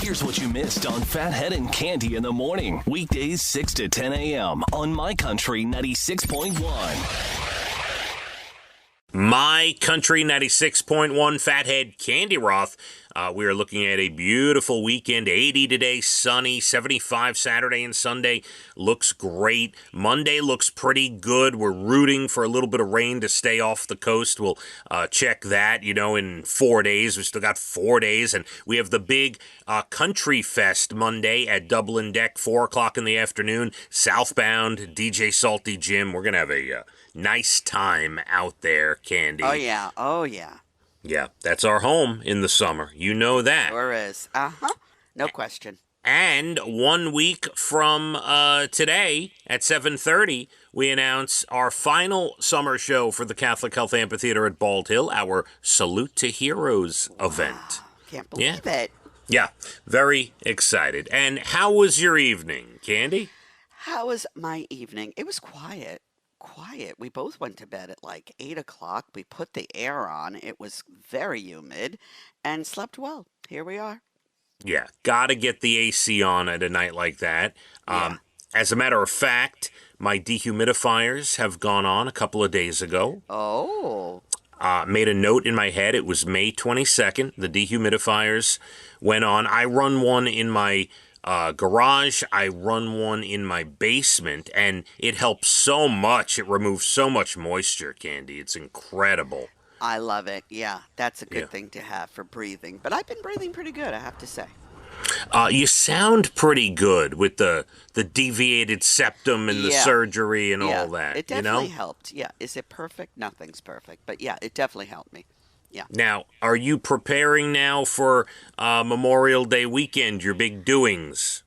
Here's what you missed on Phathead and Cande in the morning. Weekdays 6 to 10 a.m. on My Country 96.1. My Country 96.1 Phathead Cande Roth. We are looking at a beautiful weekend. 80 today, sunny, 75 Saturday and Sunday. Looks great. Monday looks pretty good. We're rooting for a little bit of rain to stay off the coast. We'll check that, in 4 days. We still got 4 days. And we have the big Country Fest Monday at Dublin Deck, 4 o'clock in the afternoon. Southbound, DJ Salty Jim. We're going to have a nice time out there, Cande. Oh, yeah. Oh, yeah. Yeah, that's our home in the summer. You know that. Sure is. Uh-huh. No question. And 1 week from today at 7:30, we announce our final summer show for the Catholic Health Amphitheater at Bald Hill, our Salute to Heroes event. Can't believe it. Yeah, very excited. And how was your evening, Cande? How was my evening? It was quiet. We both went to bed at like 8 o'clock. We put the air on. It was very humid and slept well. Here we are. Yeah, gotta get the AC on at a night like that. Yeah. As a matter of fact, my dehumidifiers have gone on a couple of days ago. Oh. Made a note in my head. It was May 22nd. The dehumidifiers went on. I run one in my garage. I run one in my basement, and it helps so much. It removes so much moisture, Cande. It's incredible. I love it. Yeah, that's a good thing to have for breathing. But I've been breathing pretty good, I have to say. You sound pretty good with the deviated septum and the surgery and all that. It definitely helped. Yeah. Is it perfect? Nothing's perfect. But yeah, it definitely helped me. Yeah. Now, are you preparing now for Memorial Day weekend, your big doings?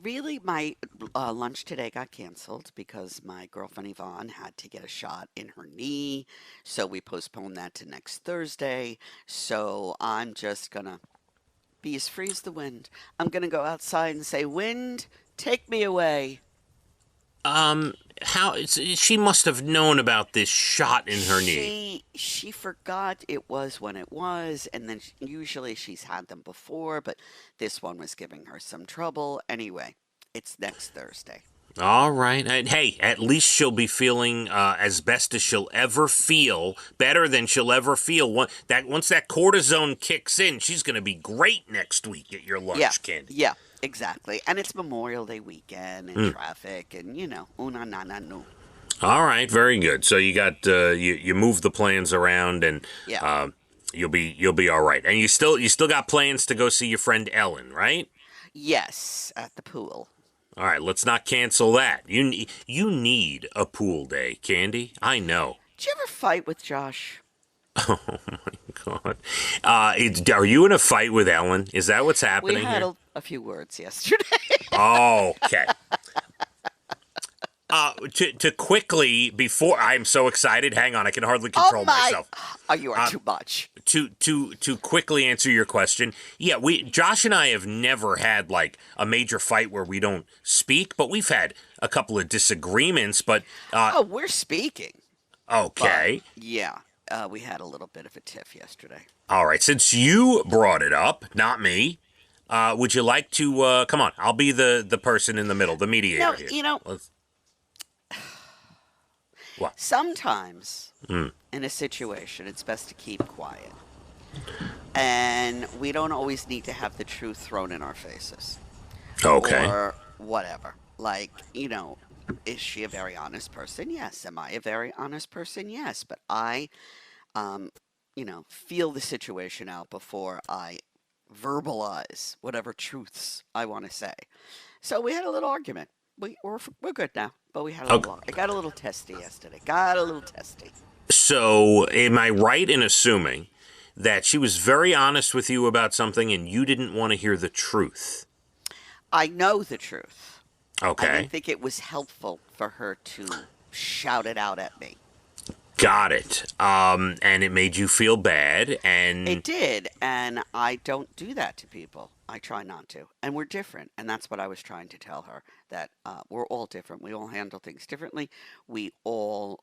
Really, my lunch today got canceled because my girlfriend Yvonne had to get a shot in her knee. So we postponed that to next Thursday. So I'm just going to be as free as the wind. I'm going to go outside and say, "Wind, take me away." She must have known about this shot in her knee. She forgot it was when it was, and then usually she's had them before, but this one was giving her some trouble. Anyway, it's next Thursday. All right. And hey, at least she'll be feeling as best as she'll ever feel, better than she'll ever feel. Once that cortisone kicks in, she's going to be great next week at your lunch, Cande. Yeah. Exactly. And it's Memorial Day weekend and traffic and, una na na no. All right. Very good. So you got, you move the plans around and you'll be all right. And you still got plans to go see your friend Ellen, right? Yes, at the pool. All right. Let's not cancel that. You need a pool day, Cande. I know. Did you ever fight with Josh? Oh, my God. Are you in a fight with Ellen? Is that what's happening here? We had a few words yesterday. Okay. To quickly, before I'm so excited, hang on, I can hardly control myself. Oh, you are too much. To quickly answer your question, yeah, Josh and I have never had like a major fight where we don't speak, but we've had a couple of disagreements. But we're speaking. Okay. But, yeah. We had a little bit of a tiff yesterday. All right. Since you brought it up, not me, would you like to, come on, I'll be the person in the middle, the mediator here. What? Sometimes in a situation, it's best to keep quiet. And we don't always need to have the truth thrown in our faces. Okay. Or whatever. Like, is she a very honest person? Yes. Am I a very honest person? Yes. But I, feel the situation out before I verbalize whatever truths I want to say. So we had a little argument. We're good now, but we had a little. I got a little testy yesterday. So, am I right in assuming that she was very honest with you about something and you didn't want to hear the truth? I know the truth. Okay. I didn't think it was helpful for her to shout it out at me. Got it. And it made you feel bad, and it did. And I don't do that to people. I try not to. And we're different. And that's what I was trying to tell her, that we're all different. We all handle things differently. We all,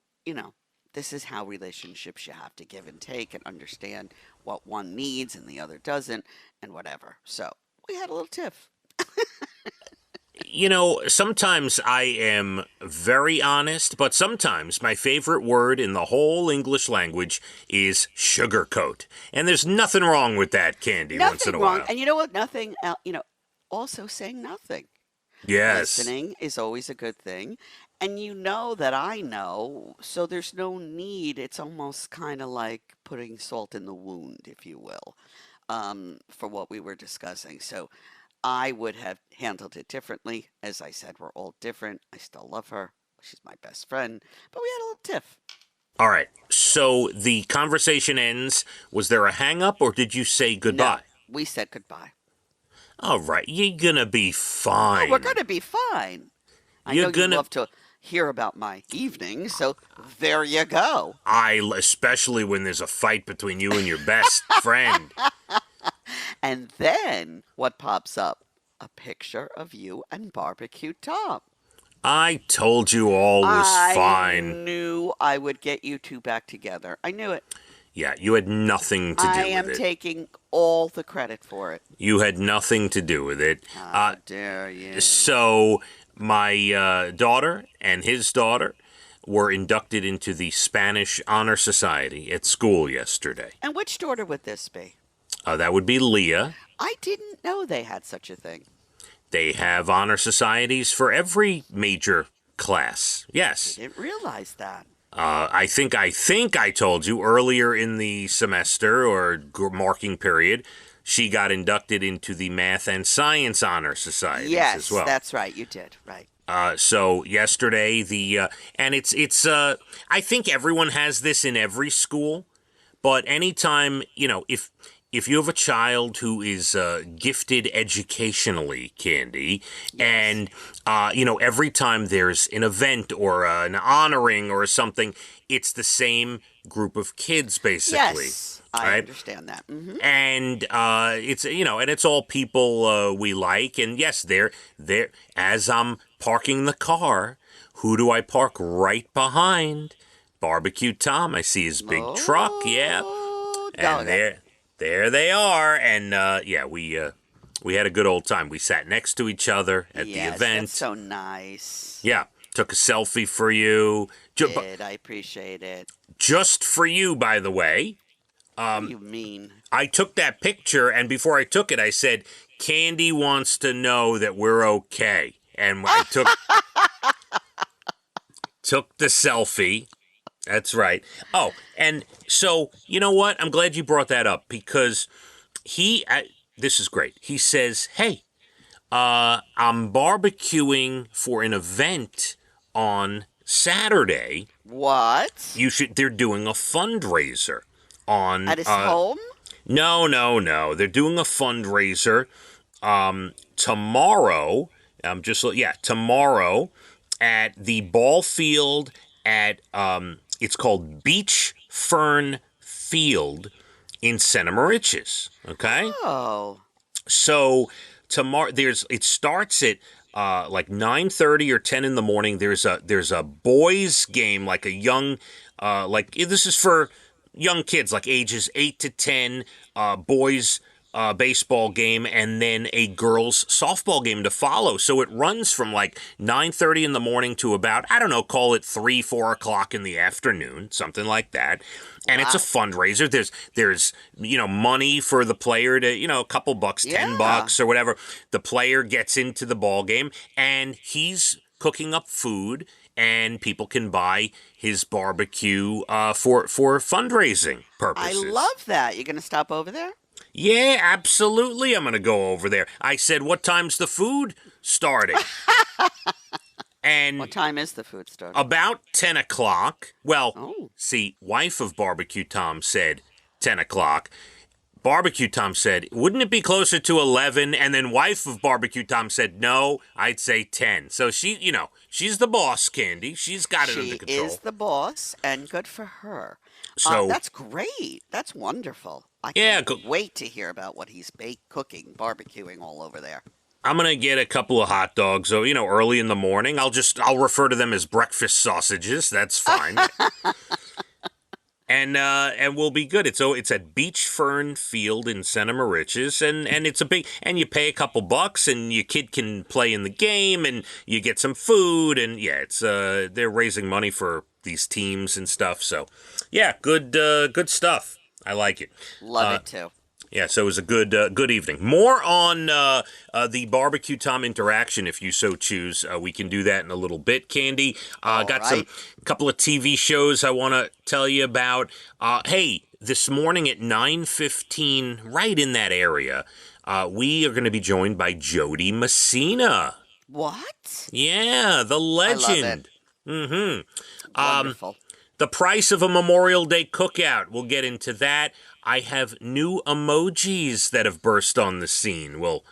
this is how relationships, you have to give and take and understand what one needs and the other doesn't and whatever. So we had a little tiff. You know, sometimes I am very honest, but sometimes my favorite word in the whole English language is sugarcoat. And there's nothing wrong with that, Candy, once in Nothing a wrong. while. And you know what? Nothing, also saying nothing. Yes. Listening is always a good thing. And you know that I know, so there's no need. It's almost kind of like putting salt in the wound, if you will, for what we were discussing. So I would have handled it differently. As I said, we're all different. I still love her. She's my best friend. But we had a little tiff. All right. So the conversation ends. Was there a hang up or did you say No, goodbye? we said goodbye. All right. You're going to be Oh, we're fine. going to be fine. I You're know you going to. love to hear about my evening, so there you go. Especially when there's a fight between you and your best friend. And then what pops up? A picture of you and Barbecue Tom. I told you all was I fine. knew I would get you two back together. I knew it. Yeah, you had nothing to I do with am it. taking all the credit for it. You had nothing to do with it. How dare you? So my daughter and his daughter were inducted into the Spanish Honor Society at school yesterday. And which daughter would this be? That would be Leah. I didn't know they had such a thing. They have honor societies for every major class. Yes. I didn't realize that. I think I told you earlier in the semester or marking period, she got inducted into the Math and Science Honor Societies Yes, as well. that's right. You did. Right. So yesterday and it's I think everyone has this in every school, but anytime, if you have a child who is gifted educationally, Candy, and every time there's an event or an honoring or something, it's the same group of kids basically. Yes, I right? understand that. Hmm. And it's and it's all people we like, and yes, they're as I'm parking the car, who do I park right behind? Barbecue Tom. I see his big truck, yeah, and there they are, and we had a good old time. We sat next to each other at the event. That's so nice. Yeah, took a selfie for you. I appreciate it. Just for you, by the way. What do you mean? I took that picture, and before I took it, I said, Candy wants to know that we're okay. And I took the selfie. That's right. Oh, and so, you know what? I'm glad you brought that up, because this is great. He says, hey, I'm barbecuing for an event on Saturday. What? They're doing a fundraiser on At his home? No. They're doing a fundraiser tomorrow. Tomorrow at the ball field at it's called Beach Fern Field in Santa Mauritius. Okay. Oh. So tomorrow it starts at like 9:30 or 10 in the morning. There's a boys game, like a young this is for young kids, like ages 8 to 10, boys baseball game, and then a girls softball game to follow. So it runs from like 9:30 in the morning to about, I don't know, call it 4 o'clock in the afternoon, something like that. And It's a fundraiser. There's money for the player to, a couple bucks, $10 or whatever. The player gets into the ball game, and he's cooking up food, and people can buy his barbecue for fundraising purposes. I love that. You're going to stop over there? Yeah, absolutely. I'm going to go over there. I said, what time's the food starting? And what time is the food starting? About 10 o'clock. Well, See, wife of Barbecue Tom said 10 o'clock. Barbecue Tom said, wouldn't it be closer to 11? And then wife of Barbecue Tom said, no, I'd say 10. So she's the boss, Candy. She's got it under control. She is the boss, and good for her. So that's great. That's wonderful. I can't wait to hear about what he's cooking, barbecuing all over there. I'm going to get a couple of hot dogs, so, early in the morning. I'll refer to them as breakfast sausages. That's fine. and we'll be good. It's at Beach Fern Field in Santa Mauritius, and it's a big, and you pay a couple bucks, and your kid can play in the game, and you get some food, and yeah, it's they're raising money for these teams and stuff. So yeah, good stuff. I like it. Love it too. Yeah, so it was a good evening. More on the Barbecue Tom interaction, if you so choose. We can do that in a little bit, Candy. Got some couple of TV shows I want to tell you about. Hey, this morning at 9:15, right in that area, we are going to be joined by Jody Messina. What? Yeah, the legend. I love it. Wonderful. The price of a Memorial Day cookout. We'll get into that. I have new emojis that have burst on the scene. We'll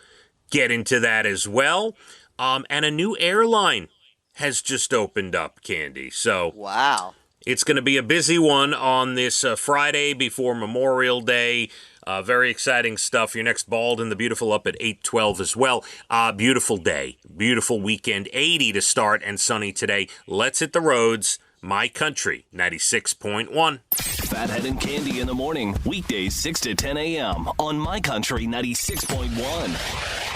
get into that as well. And a new airline has just opened up, Candy. So wow. It's going to be a busy one on this Friday before Memorial Day. Very exciting stuff. Your next Bald and the Beautiful up at 8:12 as well. Beautiful day. Beautiful weekend. 80 to start and sunny today. Let's hit the roads. My Country 96.1. Phathead and Cande in the morning. Weekdays 6 to 10 a.m. on My Country 96.1.